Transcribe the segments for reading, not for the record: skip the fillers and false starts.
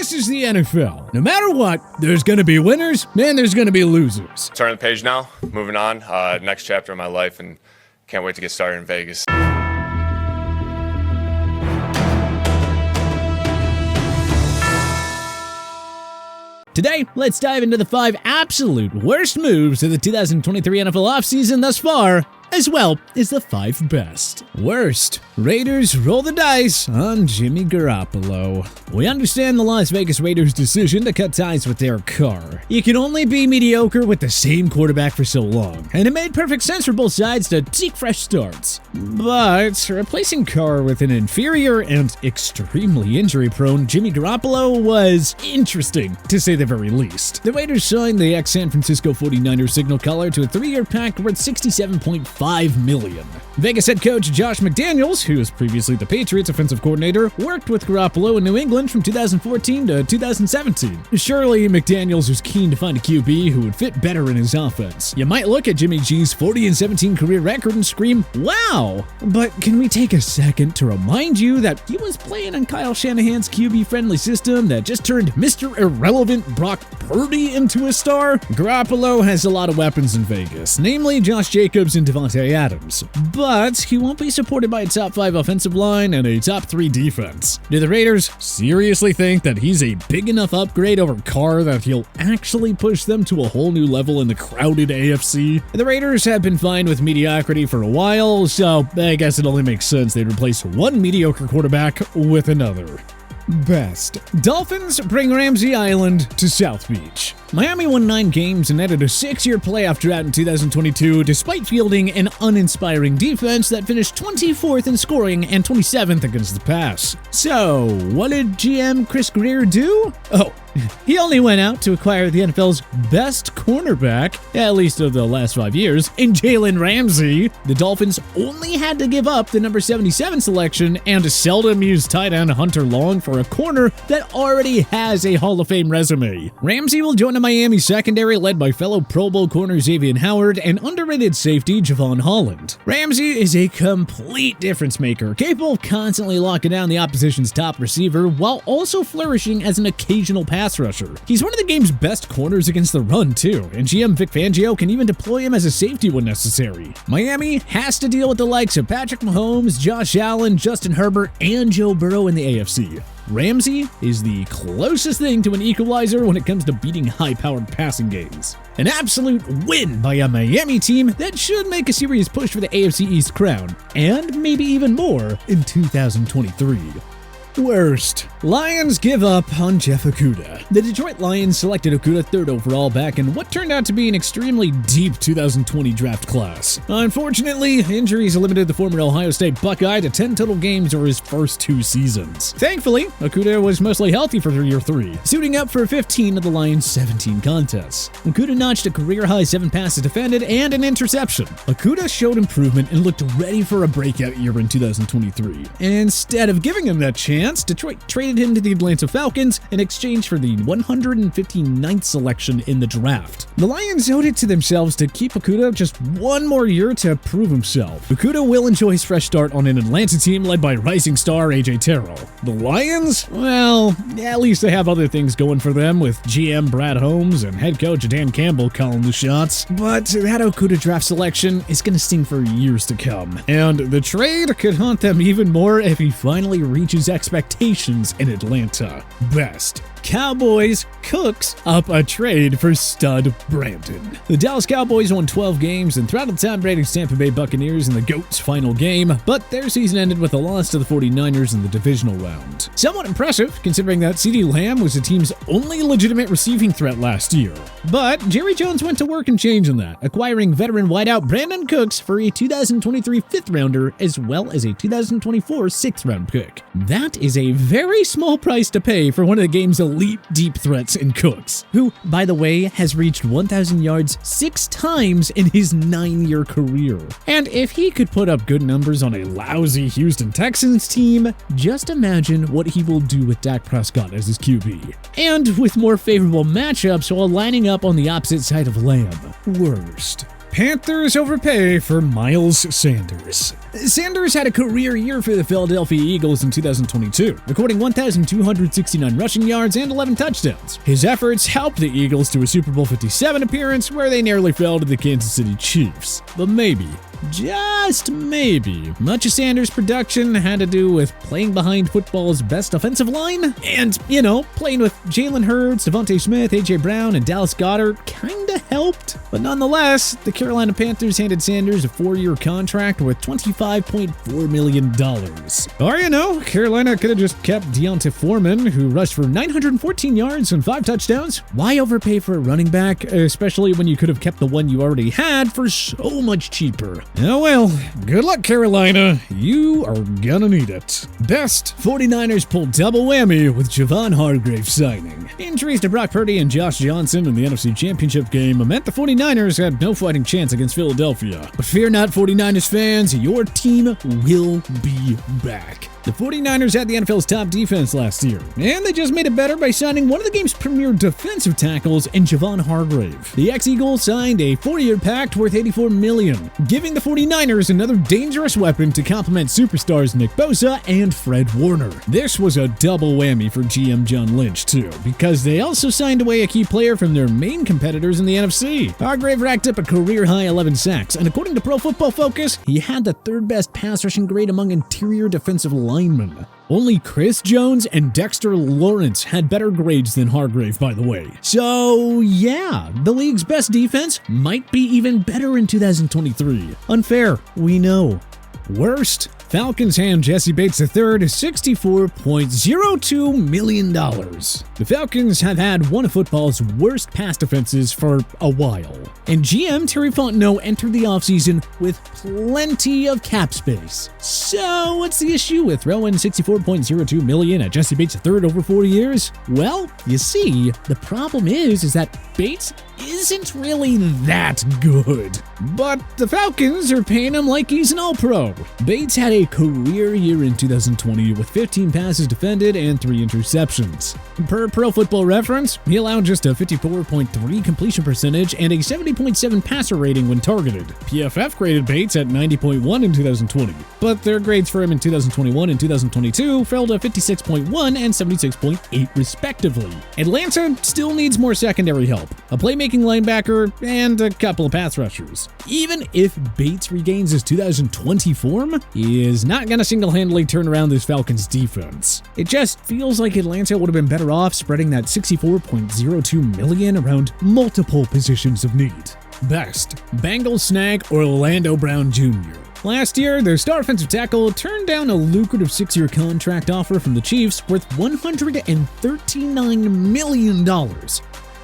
this is the NFL. No matter what, there's going to be winners and there's going to be losers. Turning the page now, moving on, next chapter of my life, and can't wait to get started in Vegas. Today, let's dive into the 5 absolute worst moves of the 2023 NFL offseason thus far, as well as the 5 best. Worst, Raiders roll the dice on Jimmy Garoppolo. We understand the Las Vegas Raiders' decision to cut ties with Derek Carr. You can only be mediocre with the same quarterback for so long, and it made perfect sense for both sides to seek fresh starts. But replacing Carr with an inferior and extremely injury-prone Jimmy Garoppolo was interesting, to say the very least. The Raiders signed the ex-San Francisco 49ers signal caller to a 3-year pact worth $67.5 million. Vegas head coach Josh McDaniels, who was previously the Patriots offensive coordinator, worked with Garoppolo in New England from 2014 to 2017. Surely McDaniels was keen to find a QB who would fit better in his offense. You might look at Jimmy G's 40-17 career record and scream, wow! But can we take a second to remind you that he was playing in Kyle Shanahan's QB-friendly system that just turned Mr. Irrelevant Brock Purdy into a star? Garoppolo has a lot of weapons in Vegas, namely Josh Jacobs and Devontae Adams, but he won't be supported by a top 5 offensive line and a top 3 defense. Do the Raiders seriously think that he's a big enough upgrade over Carr that he'll actually push them to a whole new level in the crowded AFC? The Raiders have been fine with mediocrity for a while, so I guess it only makes sense they'd replace one mediocre quarterback with another. Best. Dolphins bring Ramsey Island to South Beach. Miami won 9 games and ended a 6-year playoff drought in 2022 despite fielding an uninspiring defense that finished 24th in scoring and 27th against the pass. So, what did GM Chris Greer do? Oh, he only went out to acquire the NFL's best cornerback, at least of the last 5 years, in Jalen Ramsey. The Dolphins only had to give up the number 77 selection and a seldom used tight end Hunter Long for a corner that already has a Hall of Fame resume. Ramsey will join the Miami secondary led by fellow Pro Bowl corner Xavier Howard and underrated safety Javon Holland. Ramsey is a complete difference maker, capable of constantly locking down the opposition's top receiver while also flourishing as an occasional pass rusher. He's one of the game's best corners against the run too, and GM Vic Fangio can even deploy him as a safety when necessary. Miami has to deal with the likes of Patrick Mahomes, Josh Allen, Justin Herbert, and Joe Burrow in the AFC. Ramsey is the closest thing to an equalizer when it comes to beating high-powered passing games. An absolute win by a Miami team that should make a serious push for the AFC East crown, and maybe even more in 2023. Worst. Lions give up on Jeff Okudah. The Detroit Lions selected Okudah 3rd overall back in what turned out to be an extremely deep 2020 draft class. Unfortunately, injuries limited the former Ohio State Buckeye to 10 total games over his first 2 seasons. Thankfully, Okudah was mostly healthy for year 3, suiting up for 15 of the Lions' 17 contests. Okudah notched a career-high 7 passes defended and an interception. Okudah showed improvement and looked ready for a breakout year in 2023. Instead of giving him that chance, Detroit traded him to the Atlanta Falcons in exchange for the 159th selection in the draft. The Lions owed it to themselves to keep Okudah just one more year to prove himself. Okudah will enjoy his fresh start on an Atlanta team led by rising star AJ Terrell. The Lions? Well, at least they have other things going for them with GM Brad Holmes and head coach Dan Campbell calling the shots. But that Okudah draft selection is going to sting for years to come. And the trade could haunt them even more if he finally reaches expectations in Atlanta. Best. Cowboys cooks up a trade for stud Brandon. The Dallas Cowboys won 12 games and throttled Tom Brady's Tampa Bay Buccaneers in the GOAT's final game, but their season ended with a loss to the 49ers in the divisional round. Somewhat impressive, considering that CeeDee Lamb was the team's only legitimate receiving threat last year. But Jerry Jones went to work and changing that, acquiring veteran wideout Brandon Cooks for a 2023 5th-rounder as well as a 2024 6th-round pick. That is a very small price to pay for one of the game's elite deep threats in Cooks, who, by the way, has reached 1,000 yards 6 times in his 9-year career. And if he could put up good numbers on a lousy Houston Texans team, just imagine what he will do with Dak Prescott as his QB. And with more favorable matchups while lining up on the opposite side of Lamb. Worst. Panthers overpay for Miles Sanders. Sanders had a career year for the Philadelphia Eagles in 2022, recording 1,269 rushing yards and 11 touchdowns. His efforts helped the Eagles to a Super Bowl 57 appearance where they narrowly fell to the Kansas City Chiefs. But maybe, just maybe, much of Sanders' production had to do with playing behind football's best offensive line, and, playing with Jalen Hurts, Devontae Smith, A.J. Brown, and Dallas Goedert kinda helped. But nonetheless, the Carolina Panthers handed Sanders a 4-year contract worth $25.4 million. Or, Carolina could have just kept Deontay Foreman, who rushed for 914 yards and 5 touchdowns. Why overpay for a running back, especially when you could have kept the one you already had for so much cheaper? Oh well, good luck Carolina, you are gonna need it. Best, 49ers pulled double whammy with Javon Hargrave signing. Injuries to Brock Purdy and Josh Johnson in the NFC Championship game meant the 49ers had no fighting chance against Philadelphia. But fear not, 49ers fans, your team will be back. The 49ers had the NFL's top defense last year, and they just made it better by signing one of the game's premier defensive tackles in Javon Hargrave. The ex-Eagle signed a 4-year pact worth $84 million, giving the 49ers another dangerous weapon to complement superstars Nick Bosa and Fred Warner. This was a double whammy for GM John Lynch, too, because they also signed away a key player from their main competitors in the NFC. Hargrave racked up a career-high 11 sacks, and according to Pro Football Focus, he had the third-best pass rushing grade among interior defensive linemen. Only Chris Jones and Dexter Lawrence had better grades than Hargrave, by the way. So, yeah, the league's best defense might be even better in 2023. Unfair, we know. Worst, Falcons hand Jesse Bates III $64.02 million. The Falcons have had one of football's worst pass defenses for a while, and GM Terry Fontenot entered the offseason with plenty of cap space. So what's the issue with throwing $64.02 million at Jesse Bates III over 4 years? Well, you see, the problem is that Bates isn't really that good. But the Falcons are paying him like he's an All-Pro. Bates had a career year in 2020 with 15 passes defended and 3 interceptions. Per Pro Football Reference, he allowed just a 54.3 completion percentage and a 70.7 passer rating when targeted. PFF graded Bates at 90.1 in 2020, but their grades for him in 2021 and 2022 fell to 56.1 and 76.8 respectively. Atlanta still needs more secondary help, a playmaking linebacker, and a couple of pass rushers. Even if Bates regains his 2020 form, he is not going to single-handedly turn around this Falcons defense. It just feels like Atlanta would have been better off spreading that $64.02 million around multiple positions of need. Best, Bengals snag Orlando Brown Jr. Last year, their star offensive tackle turned down a lucrative 6-year contract offer from the Chiefs worth $139 million.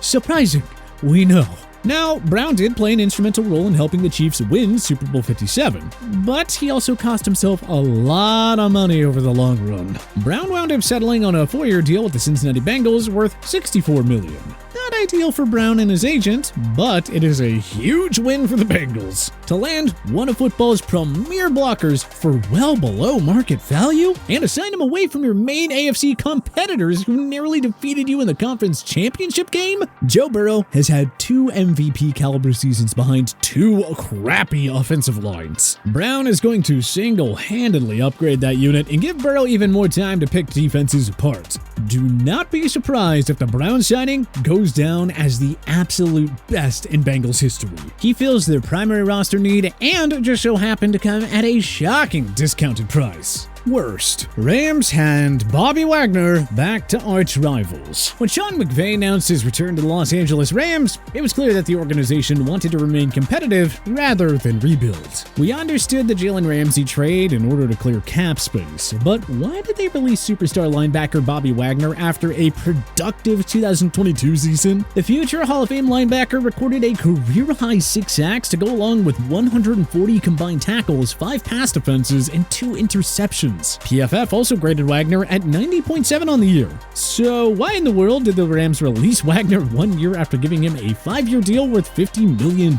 Surprising, we know. Now, Brown did play an instrumental role in helping the Chiefs win Super Bowl 57, but he also cost himself a lot of money over the long run. Brown wound up settling on a 4-year deal with the Cincinnati Bengals worth $64 million. Not ideal for Brown and his agent, but it is a huge win for the Bengals. To land one of football's premier blockers for well below market value, and to sign him away from your main AFC competitors who narrowly defeated you in the conference championship game, Joe Burrow has had 2 MVP caliber seasons behind 2 crappy offensive lines. Brown is going to single-handedly upgrade that unit and give Burrow even more time to pick defenses apart. Do not be surprised if the Brown signing goes down as the absolute best in Bengals history. He fills their primary roster need and just so happened to come at a shocking discounted price. Worst, Rams hand Bobby Wagner back to arch rivals. When Sean McVay announced his return to the Los Angeles Rams, it was clear that the organization wanted to remain competitive rather than rebuild. We understood the Jalen Ramsey trade in order to clear cap space, but why did they release superstar linebacker Bobby Wagner after a productive 2022 season? The future Hall of Fame linebacker recorded a career-high 6 sacks to go along with 140 combined tackles, 5 pass defenses, and 2 interceptions. Falcons. PFF also graded Wagner at 90.7 on the year. So why in the world did the Rams release Wagner 1 year after giving him a 5-year deal worth $50 million?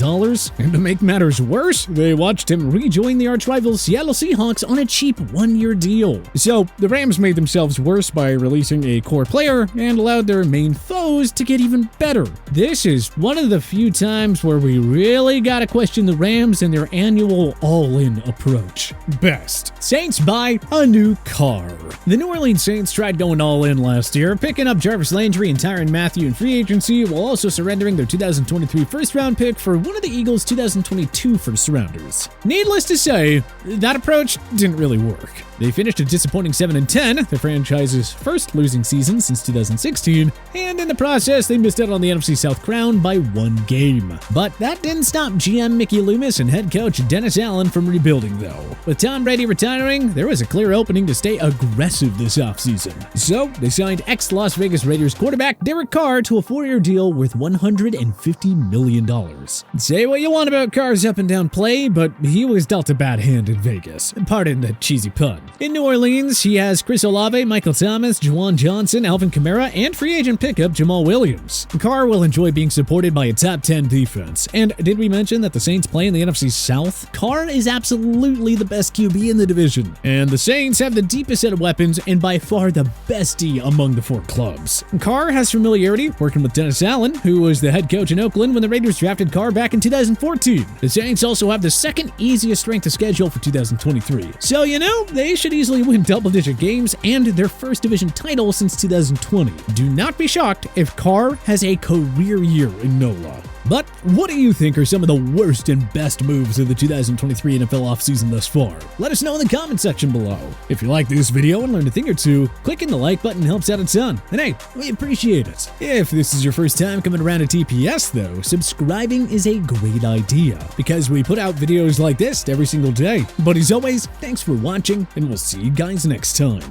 And to make matters worse, they watched him rejoin the arch-rival Seattle Seahawks on a cheap 1-year deal. So the Rams made themselves worse by releasing a core player and allowed their main foes to get even better. This is one of the few times where we really gotta question the Rams and their annual all-in approach. Best. Saints buy a new car. The New Orleans Saints tried going all in last year, picking up Jarvis Landry and Tyrann Mathieu in free agency while also surrendering their 2023 first-round pick for one of the Eagles' 2022 first-rounders. Needless to say, that approach didn't really work. They finished a disappointing 7-10, the franchise's first losing season since 2016, and in the process, they missed out on the NFC South crown by 1 game. But that didn't stop GM Mickey Loomis and head coach Dennis Allen from rebuilding, though. With Tom Brady retiring, there was a clear opening to stay aggressive this offseason. So, they signed ex-Las Vegas Raiders quarterback Derek Carr to a 4-year deal worth $150 million. Say what you want about Carr's up-and-down play, but he was dealt a bad hand in Vegas. Pardon the cheesy pun. In New Orleans, he has Chris Olave, Michael Thomas, Juwan Johnson, Alvin Kamara, and free agent pickup Jamal Williams. Carr will enjoy being supported by a top 10 defense. And did we mention that the Saints play in the NFC South? Carr is absolutely the best QB in the division. And the Saints have the deepest set of weapons and by far the best D among the 4 clubs. Carr has familiarity working with Dennis Allen, who was the head coach in Oakland when the Raiders drafted Carr back in 2014. The Saints also have the second easiest strength of schedule for 2023. So, they should easily win double-digit games and their first division title since 2020. Do not be shocked if Carr has a career year in NOLA. But what do you think are some of the worst and best moves of the 2023 NFL offseason thus far? Let us know in the comment section below. If you like this video and learned a thing or two, clicking the like button helps out a ton. And hey, we appreciate it. If this is your first time coming around to TPS though, subscribing is a great idea because we put out videos like this every single day. But as always, thanks for watching and we'll see you guys next time.